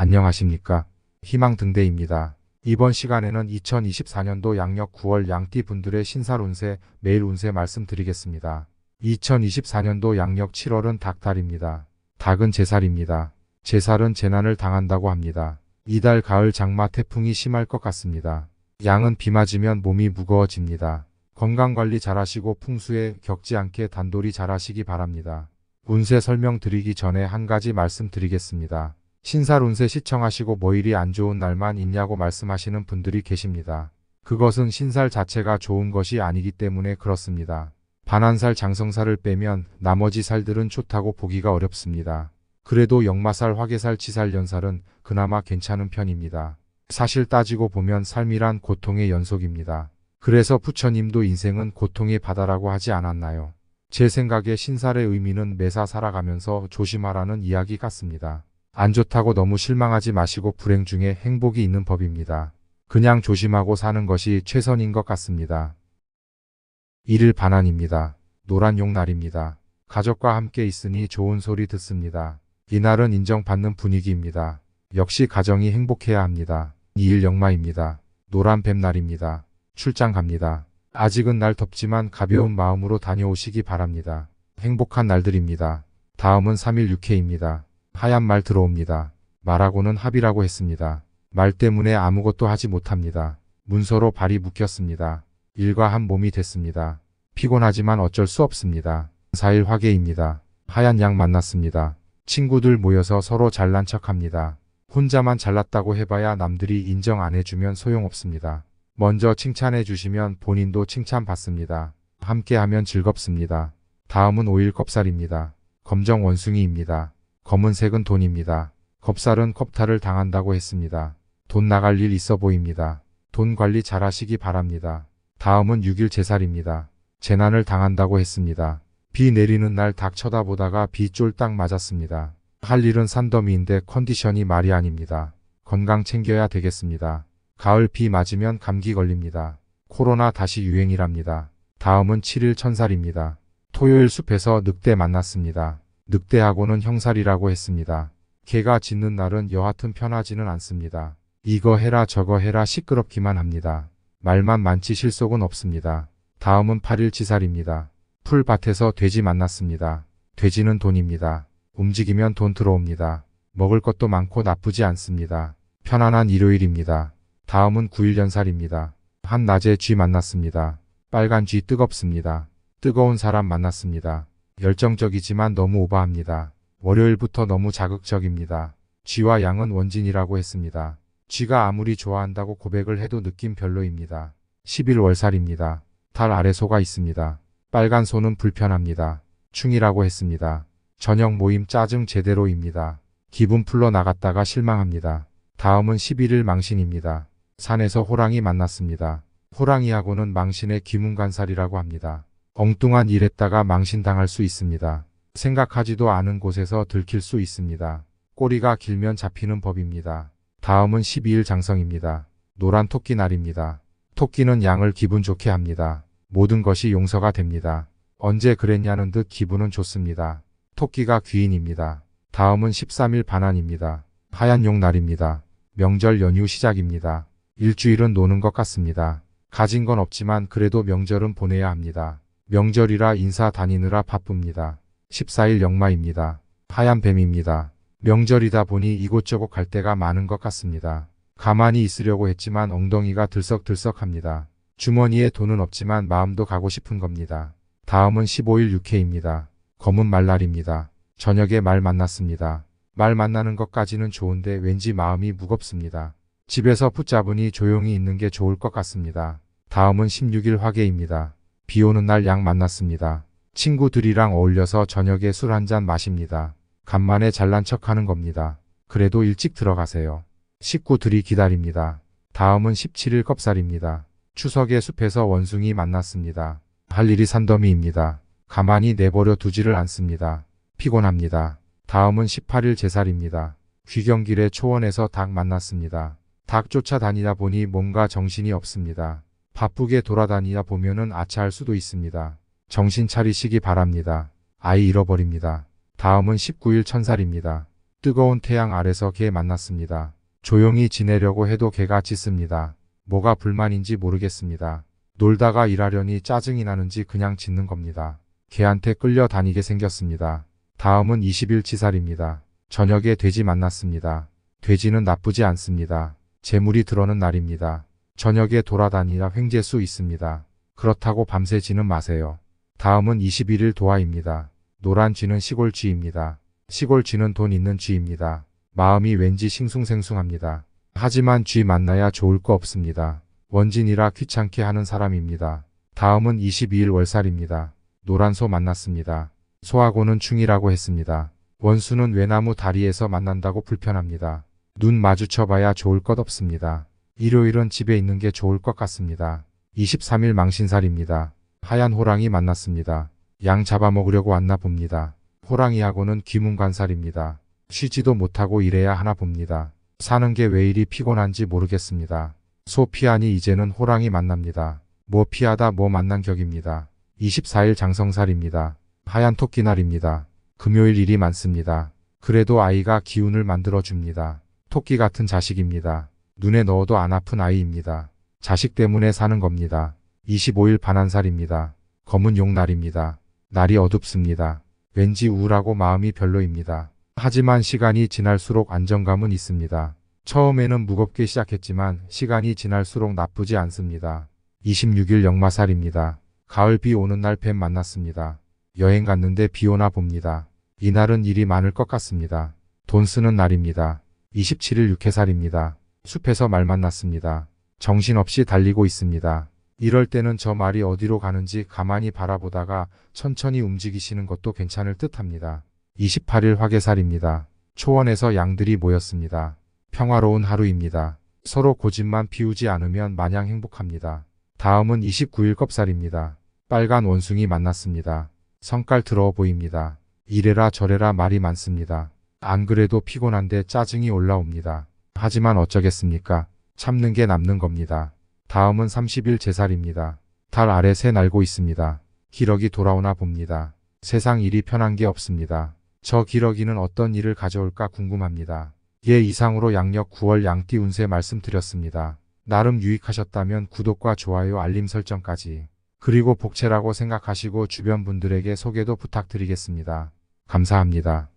안녕하십니까. 희망등대입니다. 이번 시간에는 2024년도 양력 9월 양띠 분들의 신살 운세, 매일 운세 말씀드리겠습니다. 2024년도 양력 7월은 닭달입니다. 닭은 제살입니다. 제살은 재난을 당한다고 합니다. 이달 가을 장마 태풍이 심할 것 같습니다. 양은 비 맞으면 몸이 무거워집니다. 건강관리 잘하시고 풍수에 겪지 않게 단돌이 잘하시기 바랍니다. 운세 설명드리기 전에 한 가지 말씀드리겠습니다. 신살 운세 시청하시고 뭐 일이 안 좋은 날만 있냐고 말씀하시는 분들이 계십니다. 그것은 신살 자체가 좋은 것이 아니기 때문에 그렇습니다. 반한살 장성살을 빼면 나머지 살들은 좋다고 보기가 어렵습니다. 그래도 역마살, 화개살, 치살, 연살은 그나마 괜찮은 편입니다. 사실 따지고 보면 삶이란 고통의 연속입니다. 그래서 부처님도 인생은 고통의 바다라고 하지 않았나요? 제 생각에 신살의 의미는 매사 살아가면서 조심하라는 이야기 같습니다. 안 좋다고 너무 실망하지 마시고 불행 중에 행복이 있는 법입니다. 그냥 조심하고 사는 것이 최선인 것 같습니다. 1일 반환입니다. 노란용 날입니다. 가족과 함께 있으니 좋은 소리 듣습니다. 이날은 인정받는 분위기입니다. 역시 가정이 행복해야 합니다. 2일 역마입니다. 노란 뱀날입니다. 출장 갑니다. 아직은 날 덥지만 가벼운 마음으로 다녀오시기 바랍니다. 행복한 날들입니다. 다음은 3일 육해입니다. 하얀 말 들어옵니다. 말하고는 합의라고 했습니다. 말 때문에 아무것도 하지 못합니다. 문서로 발이 묶였습니다. 일과 한 몸이 됐습니다. 피곤하지만 어쩔 수 없습니다. 4일 화개입니다. 하얀 양 만났습니다. 친구들 모여서 서로 잘난 척합니다. 혼자만 잘났다고 해봐야 남들이 인정 안 해주면 소용없습니다. 먼저 칭찬해 주시면 본인도 칭찬받습니다. 함께하면 즐겁습니다. 다음은 5일 겁살입니다. 검정 원숭이입니다. 검은색은 돈입니다. 겁살은 겁탈을 당한다고 했습니다. 돈 나갈 일 있어 보입니다. 돈 관리 잘 하시기 바랍니다. 다음은 6일 제살입니다. 재난을 당한다고 했습니다. 비 내리는 날 닭 쳐다보다가 비 쫄딱 맞았습니다. 할 일은 산더미인데 컨디션이 말이 아닙니다. 건강 챙겨야 되겠습니다. 가을 비 맞으면 감기 걸립니다. 코로나 다시 유행이랍니다. 다음은 7일 천살입니다. 토요일 숲에서 늑대 만났습니다. 늑대하고는 형살이라고 했습니다. 개가 짖는 날은 여하튼 편하지는 않습니다. 이거 해라 저거 해라 시끄럽기만 합니다. 말만 많지 실속은 없습니다. 다음은 8일 치살입니다. 풀밭에서 돼지 만났습니다. 돼지는 돈입니다. 움직이면 돈 들어옵니다. 먹을 것도 많고 나쁘지 않습니다. 편안한 일요일입니다. 다음은 9일 연살입니다. 한낮에 쥐 만났습니다. 빨간 쥐 뜨겁습니다. 뜨거운 사람 만났습니다. 열정적이지만 너무 오버합니다. 월요일부터 너무 자극적입니다. 쥐와 양은 원진이라고 했습니다. 쥐가 아무리 좋아한다고 고백을 해도 느낌 별로입니다. 10일 월살입니다. 달 아래 소가 있습니다. 빨간 소는 불편합니다. 충이라고 했습니다. 저녁 모임 짜증 제대로입니다. 기분 풀러 나갔다가 실망합니다. 다음은 11일 망신입니다. 산에서 호랑이 만났습니다. 호랑이하고는 망신의 귀문관살이라고 합니다. 엉뚱한 일 했다가 망신당할 수 있습니다. 생각하지도 않은 곳에서 들킬 수 있습니다. 꼬리가 길면 잡히는 법입니다. 다음은 12일 장성입니다. 노란 토끼 날입니다. 토끼는 양을 기분 좋게 합니다. 모든 것이 용서가 됩니다. 언제 그랬냐는 듯 기분은 좋습니다. 토끼가 귀인입니다. 다음은 13일 반환입니다. 하얀 용 날입니다. 명절 연휴 시작입니다. 일주일은 노는 것 같습니다. 가진 건 없지만 그래도 명절은 보내야 합니다. 명절이라 인사 다니느라 바쁩니다. 14일 역마입니다. 하얀 뱀입니다. 명절이다 보니 이곳저곳 갈 데가 많은 것 같습니다. 가만히 있으려고 했지만 엉덩이가 들썩들썩합니다. 주머니에 돈은 없지만 마음도 가고 싶은 겁니다. 다음은 15일 육해입니다. 검은 말날입니다. 저녁에 말 만났습니다. 말 만나는 것까지는 좋은데 왠지 마음이 무겁습니다. 집에서 붙잡으니 조용히 있는 게 좋을 것 같습니다. 다음은 16일 화개입니다. 비 오는 날 양 만났습니다. 친구들이랑 어울려서 저녁에 술 한잔 마십니다. 간만에 잘난 척하는 겁니다. 그래도 일찍 들어가세요. 식구들이 기다립니다. 다음은 17일 겁살입니다. 추석에 숲에서 원숭이 만났습니다. 할 일이 산더미입니다. 가만히 내버려 두지를 않습니다. 피곤합니다. 다음은 18일 제살입니다. 귀경길에 초원에서 닭 만났습니다. 닭 쫓아다니다 보니 뭔가 정신이 없습니다. 바쁘게 돌아다니다 보면은 아차할 수도 있습니다. 정신 차리시기 바랍니다. 아이 잃어버립니다. 다음은 19일 천살입니다. 뜨거운 태양 아래서 개 만났습니다. 조용히 지내려고 해도 개가 짖습니다. 뭐가 불만인지 모르겠습니다. 놀다가 일하려니 짜증이 나는지 그냥 짖는 겁니다. 개한테 끌려다니게 생겼습니다. 다음은 20일 치살입니다. 저녁에 돼지 만났습니다. 돼지는 나쁘지 않습니다. 재물이 들어오는 날입니다. 저녁에 돌아다니라 횡재 수 있습니다. 그렇다고 밤새 쥐는 마세요. 다음은 21일 도화입니다. 노란 쥐는 시골 쥐입니다. 시골 쥐는 돈 있는 쥐입니다. 마음이 왠지 싱숭생숭합니다. 하지만 쥐 만나야 좋을 거 없습니다. 원진이라 귀찮게 하는 사람입니다. 다음은 22일 월살입니다. 노란 소 만났습니다. 소하고는 충이라고 했습니다. 원수는 외나무 다리에서 만난다고 불편합니다. 눈 마주쳐봐야 좋을 것 없습니다. 일요일은 집에 있는 게 좋을 것 같습니다. 23일 망신살입니다. 하얀 호랑이 만났습니다. 양 잡아먹으려고 왔나 봅니다. 호랑이하고는 귀문관살입니다. 쉬지도 못하고 일해야 하나 봅니다. 사는 게 왜 이리 피곤한지 모르겠습니다. 소 피하니 이제는 호랑이 만납니다. 뭐 피하다 뭐 만난 격입니다. 24일 장성살입니다. 하얀 토끼날입니다. 금요일 일이 많습니다. 그래도 아이가 기운을 만들어줍니다. 토끼 같은 자식입니다. 눈에 넣어도 안 아픈 아이입니다. 자식 때문에 사는 겁니다. 25일 반환살입니다. 검은 용날입니다. 날이 어둡습니다. 왠지 우울하고 마음이 별로입니다. 하지만 시간이 지날수록 안정감은 있습니다. 처음에는 무겁게 시작했지만 시간이 지날수록 나쁘지 않습니다. 26일 역마살입니다. 가을 비 오는 날 뱀 만났습니다. 여행 갔는데 비 오나 봅니다. 이날은 일이 많을 것 같습니다. 돈 쓰는 날입니다. 27일 육해살입니다. 숲에서 말 만났습니다. 정신없이 달리고 있습니다. 이럴 때는 저 말이 어디로 가는지 가만히 바라보다가 천천히 움직이시는 것도 괜찮을 듯합니다. 28일 화개살입니다. 초원에서 양들이 모였습니다. 평화로운 하루입니다. 서로 고집만 피우지 않으면 마냥 행복합니다. 다음은 29일 겁살입니다. 빨간 원숭이 만났습니다. 성깔 더러워 보입니다. 이래라 저래라 말이 많습니다. 안 그래도 피곤한데 짜증이 올라옵니다. 하지만 어쩌겠습니까? 참는 게 남는 겁니다. 다음은 30일 제살입니다. 달 아래 새 날고 있습니다. 기러기 돌아오나 봅니다. 세상 일이 편한 게 없습니다. 저 기러기는 어떤 일을 가져올까 궁금합니다. 예, 이상으로 양력 9월 양띠 운세 말씀드렸습니다. 나름 유익하셨다면 구독과 좋아요 알림 설정까지, 그리고 복채라고 생각하시고 주변 분들에게 소개도 부탁드리겠습니다. 감사합니다.